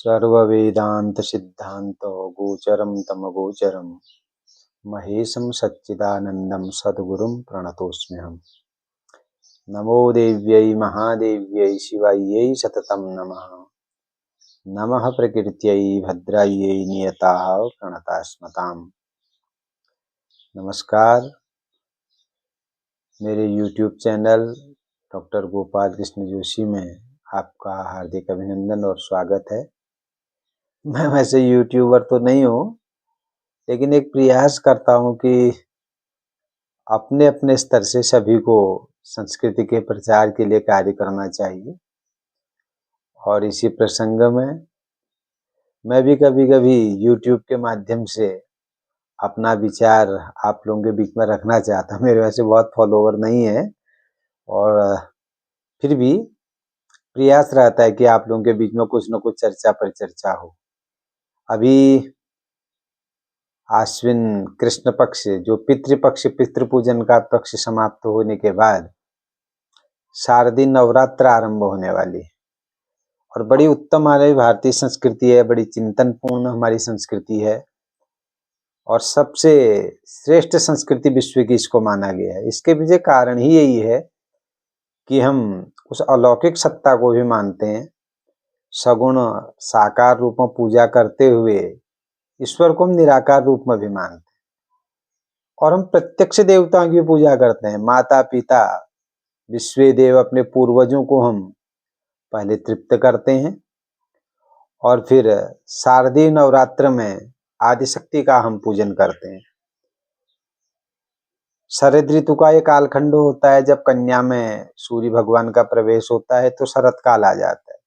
सर्ववेदांत सिद्धांत गोचरम तम गोचरम महेशम सच्चिदानंदम सद्गुरुं प्रणतोस्म्यहम्। नमो देव्यै महादेव्यै शिवायै सततं नमः। नमः प्रकृत्यै भद्रायै नियताः प्रणतास्मताम्। नमस्कार, मेरे YouTube channel doctor Gopal Krishna Joshi में आपका हार्दिक अभिनंदन और स्वागत है। मैं वैसे यूट्यूबर तो नहीं हूँ, लेकिन एक प्रयास करता हूँ कि अपने अपने स्तर से सभी को संस्कृति के प्रचार के लिए कार्य करना चाहिए। और इसी प्रसंग में मैं भी कभी कभी YouTube के माध्यम से अपना विचार आप लोगों के बीच में रखना चाहता हूँ। मेरे वैसे बहुत फॉलोवर नहीं है, और फिर भी प्रयास रहता है कि आप लोगों के बीच में कुछ न कुछ चर्चा पर चर्चा हो। अभी आश्विन कृष्ण पक्ष, जो पितृपक्ष, पितृ पूजन का पक्ष समाप्त होने के बाद शारदीय नवरात्र आरंभ होने वाली है। और बड़ी उत्तम हमारी भारतीय संस्कृति है, बड़ी चिंतनपूर्ण हमारी संस्कृति है, और सबसे श्रेष्ठ संस्कृति विश्व की इसको माना गया है। इसके पीछे कारण ही यही है कि हम उस अलौकिक सत्ता को भी मानते हैं, सगुण साकार रूप में पूजा करते हुए ईश्वर को हम निराकार रूप में भी मानते हैं। और हम प्रत्यक्ष देवताओं की पूजा करते हैं। माता पिता विश्व देव, अपने पूर्वजों को हम पहले तृप्त करते हैं, और फिर शारदीय नवरात्र में आदिशक्ति का हम पूजन करते हैं। शरद ऋतु का एक कालखंड होता है, जब कन्या में सूर्य भगवान का प्रवेश होता है तो शरद काल आ जाता है।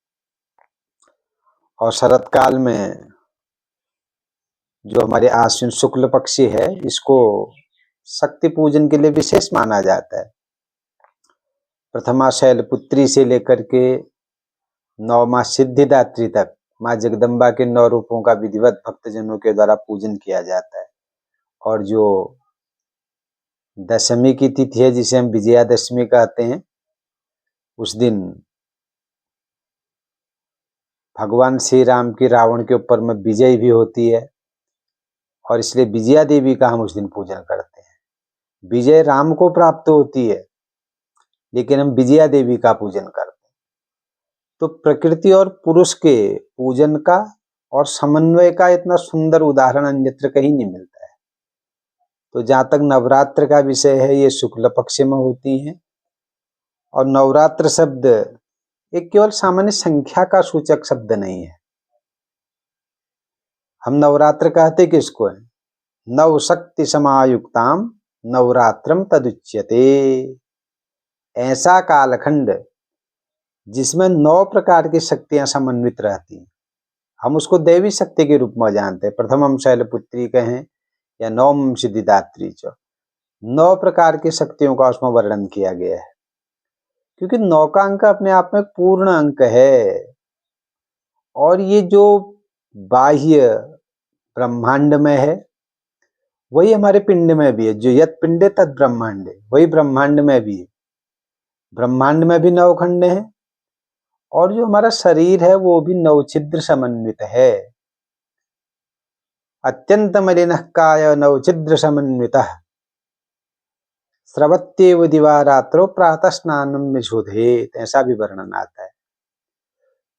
और शरद काल में जो हमारे आश्विन शुक्ल पक्षी है, इसको शक्ति पूजन के लिए विशेष माना जाता है। प्रथमा शैलपुत्री से लेकर के नवमा सिद्धिदात्री तक माँ जगदम्बा के 9 रूपों का विधिवत भक्तजनों के द्वारा पूजन किया जाता है। और जो दशमी की तिथि है, जिसे हम विजयादशमी कहते हैं, उस दिन भगवान श्री राम की रावण के ऊपर में विजय भी होती है, और इसलिए विजया देवी का हम उस दिन पूजन करते हैं। विजय राम को प्राप्त होती है, लेकिन हम विजया देवी का पूजन करते हैं। तो प्रकृति और पुरुष के पूजन का और समन्वय का इतना सुंदर उदाहरण अन्यत्र कहीं नहीं मिलता है। तो जहाँ तक नवरात्र का विषय है, ये शुक्ल पक्ष में होती हैं। और नवरात्र शब्द एक केवल सामान्य संख्या का सूचक शब्द नहीं है। हम नवरात्र कहते किसको है? नव शक्ति समायुक्ताम नवरात्रम तदुच्यते। ऐसा कालखंड जिसमें 9 प्रकार की शक्तियां समन्वित रहती हैं, हम उसको देवी शक्ति के रूप में जानते हैं। प्रथमम शैलपुत्री कहें या नवम सिद्धिदात्री, 9 प्रकार की शक्तियों का उसमें वर्णन किया गया है। क्योंकि 9 का अंक अपने आप में पूर्ण अंक है। और ये जो बाह्य ब्रह्मांड में है, वही हमारे पिंड में भी है। जो यत पिंडे तद ब्रह्मांड, वही ब्रह्मांड में भी है। ब्रह्मांड में भी 9 खंड हैं, और जो हमारा शरीर है वो भी 9 छिद्र समन्वित है। अत्यंत मलिनः काय 9 छिद्र समन्वितः स्रवत्येव दिवारात्रो प्रातः स्नानं विशोधेत, ऐसा भी वर्णन आता है।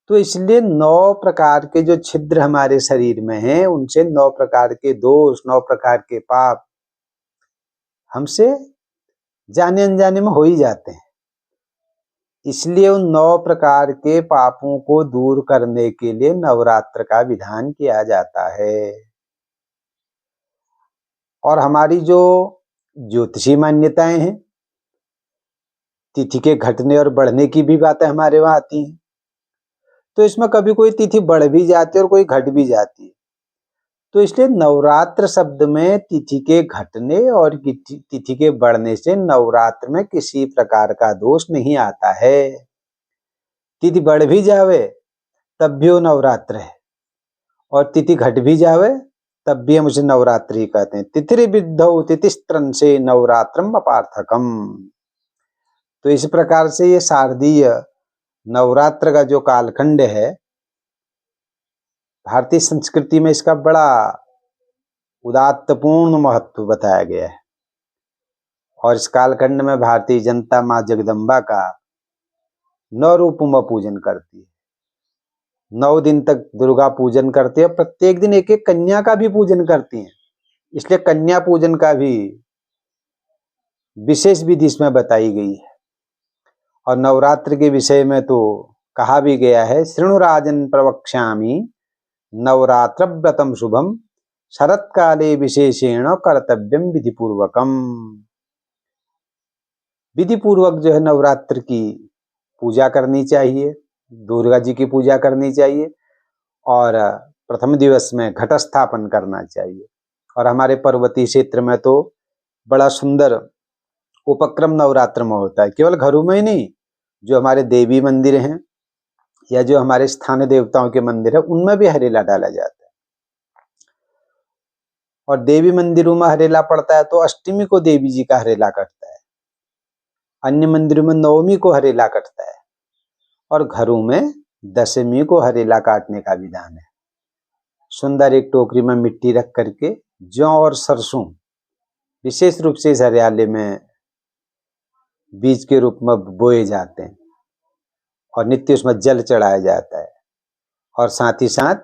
तो इसलिए 9 प्रकार के जो छिद्र हमारे शरीर में हैं, उनसे 9 प्रकार के दोष, 9 प्रकार के पाप हमसे जाने अनजाने में हो ही जाते हैं। इसलिए उन 9 प्रकार के पापों को दूर करने के लिए नवरात्र का विधान किया जाता है। और हमारी जो ज्योतिषी मान्यताएं हैं, तिथि के घटने और बढ़ने की भी बातें हमारे वहां आती हैं। तो इसमें कभी कोई तिथि बढ़ भी जाती है और कोई घट भी जाती है। तो इसलिए नवरात्र शब्द में तिथि के घटने और तिथि के बढ़ने से नवरात्र में किसी प्रकार का दोष नहीं आता है। तिथि बढ़ भी जावे तब भी वो नवरात्र है, और तिथि घट भी जावे तब भी हम उसे नवरात्रि कहते हैं। तिथिरि विद्धौ तिथिस्त्रं से नवरात्रम अपार्थकम। तो इस प्रकार से ये शारदीय नवरात्र का जो कालखंड है, भारतीय संस्कृति में इसका बड़ा उदात्तपूर्ण महत्व बताया गया है। और इस कालखंड में भारतीय जनता माँ जगदम्बा का 9 रूपों में पूजन करती है। 9 दिन तक दुर्गा पूजन करती है। प्रत्येक दिन एक एक कन्या का भी पूजन करती हैं, इसलिए कन्या पूजन का भी विशेष विधि इसमें बताई गई है। और नवरात्र के विषय में तो कहा भी गया है, शृणु राजन प्रवक्ष्यामि नवरात्र व्रतम शुभम शरत्काले विशेषेण कर्तव्यम विधिपूर्वकम। विधिपूर्वक जो है नवरात्र की पूजा करनी चाहिए, दुर्गा जी की पूजा करनी चाहिए और प्रथम दिवस में घट स्थापन करना चाहिए। और हमारे पर्वतीय क्षेत्र में तो बड़ा सुंदर उपक्रम नवरात्र में होता है। केवल घरों में ही नहीं, जो हमारे देवी मंदिर हैं या जो हमारे स्थानीय देवताओं के मंदिर है, उनमें भी हरेला डाला जाता है। और देवी मंदिरों में हरेला पड़ता है तो अष्टमी को देवी जी का हरेला कटता है, अन्य मंदिरों में नवमी को हरेला कटता है और घरों में दशमी को हरेला काटने का विधान है। सुंदर एक टोकरी में मिट्टी रख करके जौ और सरसों विशेष रूप से इस हरियाले में बीज के रूप में बोए जाते हैं और नित्य उसमें जल चढ़ाया जाता है। और साथ ही साथ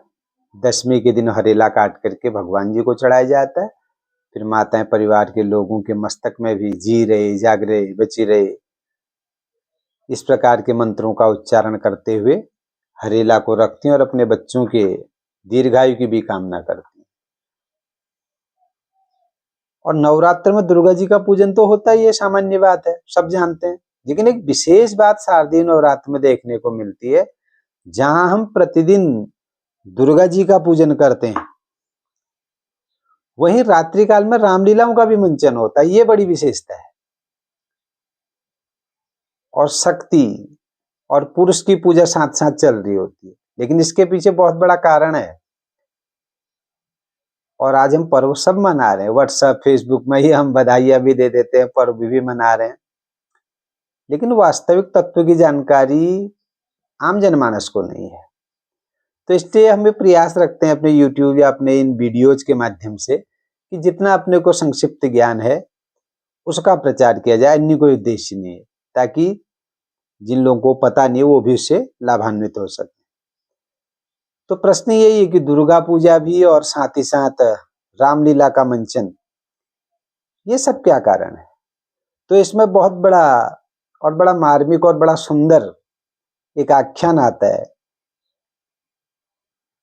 दशमी के दिन हरेला काट करके भगवान जी को चढ़ाया जाता है। फिर माताएं परिवार के लोगों के मस्तक में भी जी रहे, जाग रहे, बची रहे, इस प्रकार के मंत्रों का उच्चारण करते हुए हरेला को रखती हैं और अपने बच्चों के दीर्घायु की भी कामना करती हैं। और नवरात्र में दुर्गा जी का पूजन तो होता ही है, सामान्य बात है, सब जानते हैं। लेकिन एक विशेष बात शारदीय नवरात्र में देखने को मिलती है, जहां हम प्रतिदिन दुर्गा जी का पूजन करते हैं, वहीं रात्रि काल में रामलीलाओं का भी मंचन होता है। ये बड़ी विशेषता है। और शक्ति और पुरुष की पूजा साथ साथ चल रही होती है, लेकिन इसके पीछे बहुत बड़ा कारण है। और आज हम पर्व सब मना रहे हैं, व्हाट्सएप फेसबुक में ही हम बधाइयां भी दे देते हैं, पर्व भी मना रहे हैं, लेकिन वास्तविक तत्व की जानकारी आम जनमानस को नहीं है। तो इसलिए हम प्रयास रखते हैं अपने YouTube या अपने इन वीडियोज के माध्यम से कि जितना अपने को संक्षिप्त ज्ञान है उसका प्रचार किया जाए, अन्य कोई उद्देश्य नहीं है, ताकि जिन लोगों को पता नहीं वो भी उससे लाभान्वित हो सके। तो प्रश्न यही है कि दुर्गा पूजा भी और साथ ही साथ रामलीला का मंचन, ये सब क्या कारण है? तो इसमें बहुत बड़ा मार्मिक और बड़ा सुंदर एक आख्यान आता है।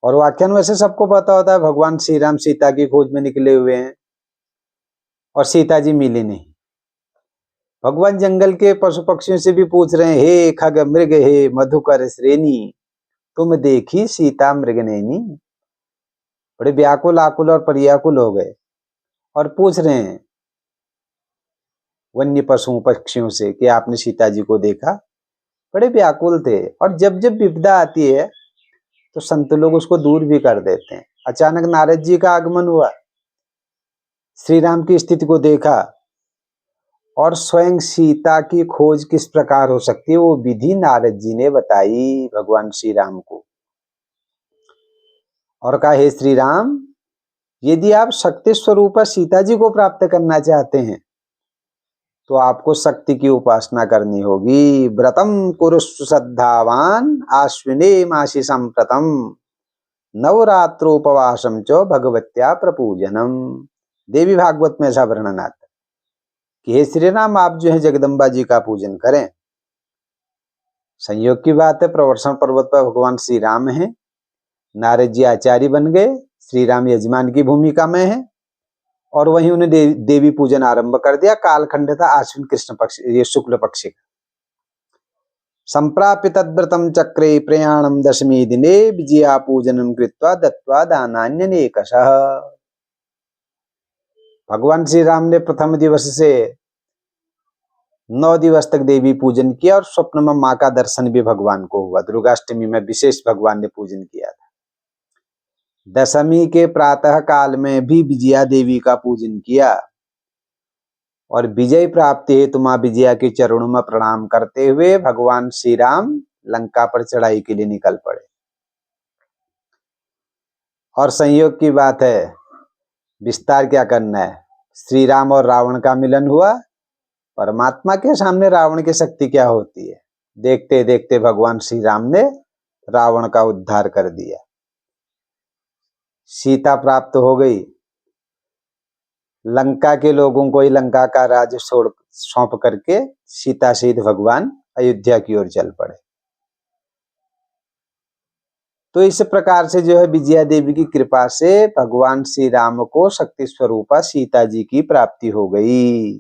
और वो आख्यान वैसे सबको पता होता है, भगवान श्री राम सीता की खोज में निकले हुए हैं और सीता जी मिली नहीं। भगवान जंगल के पशु पक्षियों से भी पूछ रहे हैं, हे खग मृग हे मधुकर श्रेणी, तुम देखी सीता मृगनयनी। बड़े व्याकुल आकुल और परियाकुल हो गए और पूछ रहे हैं वन्य पशुओं पक्षियों से कि आपने सीता जी को देखा। बड़े व्याकुल थे। और जब जब विपदा आती है तो संत लोग उसको दूर भी कर देते हैं। अचानक नारद जी का आगमन हुआ, श्री राम की स्थिति को देखा और स्वयं सीता की खोज किस प्रकार हो सकती है वो विधि नारद जी ने बताई भगवान श्री राम को। और कहा, हे श्री राम, यदि आप शक्ति स्वरूप सीता जी को प्राप्त करना चाहते हैं तो आपको शक्ति की उपासना करनी होगी। व्रतम कुरुष्व श्रद्धावान आश्विने मासी संप्रतम नवरात्रोपवासम च भगवत्या प्रपूजनम। देवी भागवत में ऐसा वर्णन आता है कि हे श्री राम, आप जो है जगदम्बा जी का पूजन करें। संयोग की बात है, प्रवर्षण पर्वत पर भगवान श्री राम हैं, नारद जी आचार्य बन गए, श्री राम यजमान की भूमिका में है और वहीं उन्हें देवी पूजन आरंभ कर दिया। कालखंड था आश्विन कृष्ण पक्ष, ये शुक्ल पक्ष का। संप्राप्य तद्व्रतम चक्रे प्रयाणम दशमी दिने विजया पूजनम कृत्वा दत्वा दानान्यनेकशः। भगवान श्री राम ने प्रथम दिवस से 9 दिवस तक देवी पूजन किया और स्वप्न में मां का दर्शन भी भगवान को हुआ। दुर्गाष्टमी में विशेष भगवान ने पूजन किया था। दशमी के प्रातः काल में भी विजया देवी का पूजन किया और विजय प्राप्ति हेतु मां विजया के चरणों में प्रणाम करते हुए भगवान श्री राम लंका पर चढ़ाई के लिए निकल पड़े। और संयोग की बात है, विस्तार क्या करना है, श्री राम और रावण का मिलन हुआ, परमात्मा के सामने रावण की शक्ति क्या होती है। देखते देखते भगवान श्री राम ने रावण का उद्धार कर दिया, सीता प्राप्त हो गई, लंका के लोगों को ही लंका का राज्य सौंप करके सीता सहित भगवान अयोध्या की ओर चल पड़े। तो इस प्रकार से जो है विजया देवी की कृपा से भगवान श्री राम को शक्ति स्वरूपा सीता जी की प्राप्ति हो गई।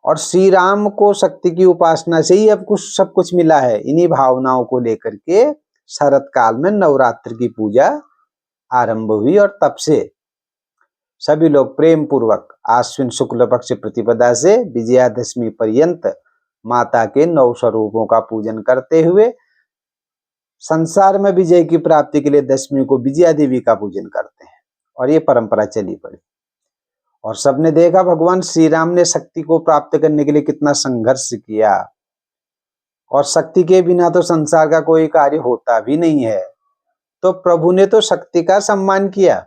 और श्री राम को शक्ति की उपासना से ही अब सब कुछ मिला है। इन्हीं भावनाओं को लेकर के शरत काल में नवरात्र की पूजा आरंभ हुई और तब से सभी लोग प्रेम पूर्वक आश्विन शुक्ल पक्ष प्रतिपदा से विजयादशमी पर्यंत माता के 9 स्वरूपों का पूजन करते हुए संसार में विजय की प्राप्ति के लिए दशमी को विजया देवी का पूजन करते हैं और ये परंपरा चली पड़ी। और सबने देखा भगवान श्री राम ने शक्ति को प्राप्त करने के लिए कितना संघर्ष किया, और शक्ति के बिना तो संसार का कोई कार्य होता भी नहीं है। तो प्रभु ने तो शक्ति का सम्मान किया,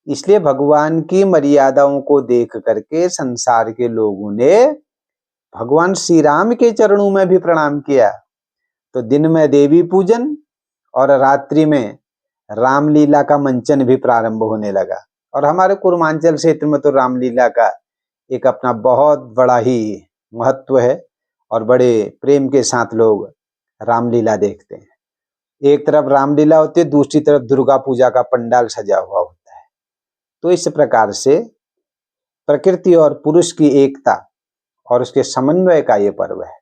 इसलिए भगवान की मर्यादाओं को देख करके संसार के लोगों ने भगवान श्री राम के चरणों में भी प्रणाम किया। तो दिन में देवी पूजन और रात्रि में रामलीला का मंचन भी प्रारंभ होने लगा। और हमारे पूर्वांचल क्षेत्र में तो रामलीला का एक अपना बहुत बड़ा ही महत्व है और बड़े प्रेम के साथ लोग रामलीला देखते हैं। एक तरफ रामलीला होती है, दूसरी तरफ दुर्गा पूजा का पंडाल सजा हुआ होता है। तो इस प्रकार से प्रकृति और पुरुष की एकता और उसके समन्वय का ये पर्व है।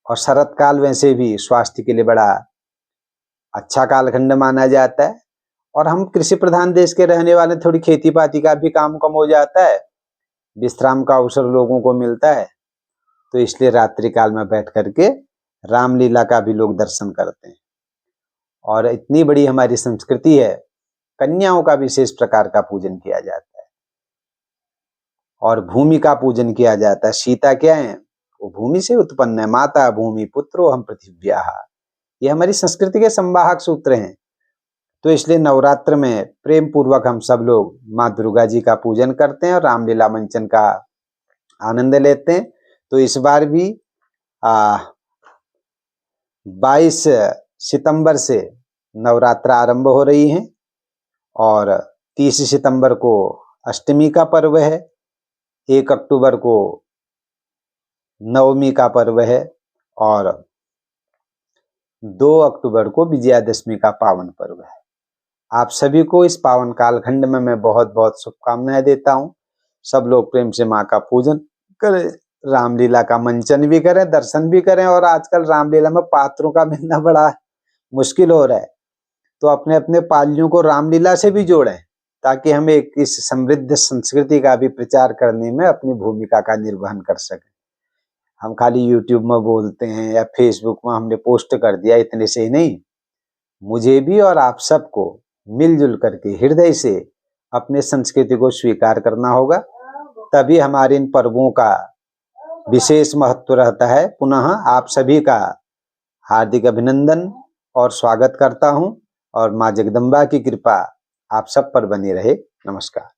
और शरत काल वैसे भी स्वास्थ्य के लिए बड़ा अच्छा कालखंड माना जाता है। और हम कृषि प्रधान देश के रहने वाले, थोड़ी खेती पाती का भी काम कम हो जाता है, विश्राम का अवसर लोगों को मिलता है। तो इसलिए रात्रि काल में बैठ करके रामलीला का भी लोग दर्शन करते हैं। और इतनी बड़ी हमारी संस्कृति है, कन्याओं का विशेष प्रकार का पूजन किया जाता है और भूमि का पूजन किया जाता है। सीता क्या है, वो भूमि से उत्पन्न है। माता भूमि पुत्रो हम पृथिव्या, ये हमारी संस्कृति के संवाहक सूत्र हैं। तो इसलिए नवरात्र में प्रेम पूर्वक हम सब लोग माँ दुर्गा जी का पूजन करते हैं और रामलीला मंचन का आनंद लेते हैं। तो इस बार भी 22 सितंबर से नवरात्र आरंभ हो रही हैं और 30 सितंबर को अष्टमी का पर्व है, 1 अक्टूबर को नवमी का पर्व है और 2 अक्टूबर को विजयादशमी का पावन पर्व है। आप सभी को इस पावन कालखंड में मैं बहुत बहुत शुभकामनाएं देता हूं। सब लोग प्रेम से माँ का पूजन करें, रामलीला का मंचन भी करें, दर्शन भी करें। और आजकल रामलीला में पात्रों का मिलना बड़ा मुश्किल हो रहा है, तो अपने अपने पालियों को रामलीला से भी जोड़ें ताकि हम एक इस समृद्ध संस्कृति का भी प्रचार करने में अपनी भूमिका का निर्वहन कर सकें। हम खाली यूट्यूब में बोलते हैं या फेसबुक में हमने पोस्ट कर दिया, इतने से ही नहीं, मुझे भी और आप सबको मिलजुल करके हृदय से अपने संस्कृति को स्वीकार करना होगा, तभी हमारे इन पर्वों का विशेष महत्व रहता है। पुनः आप सभी का हार्दिक अभिनंदन और स्वागत करता हूं और माँ जगदम्बा की कृपा आप सब पर बनी रहे। नमस्कार।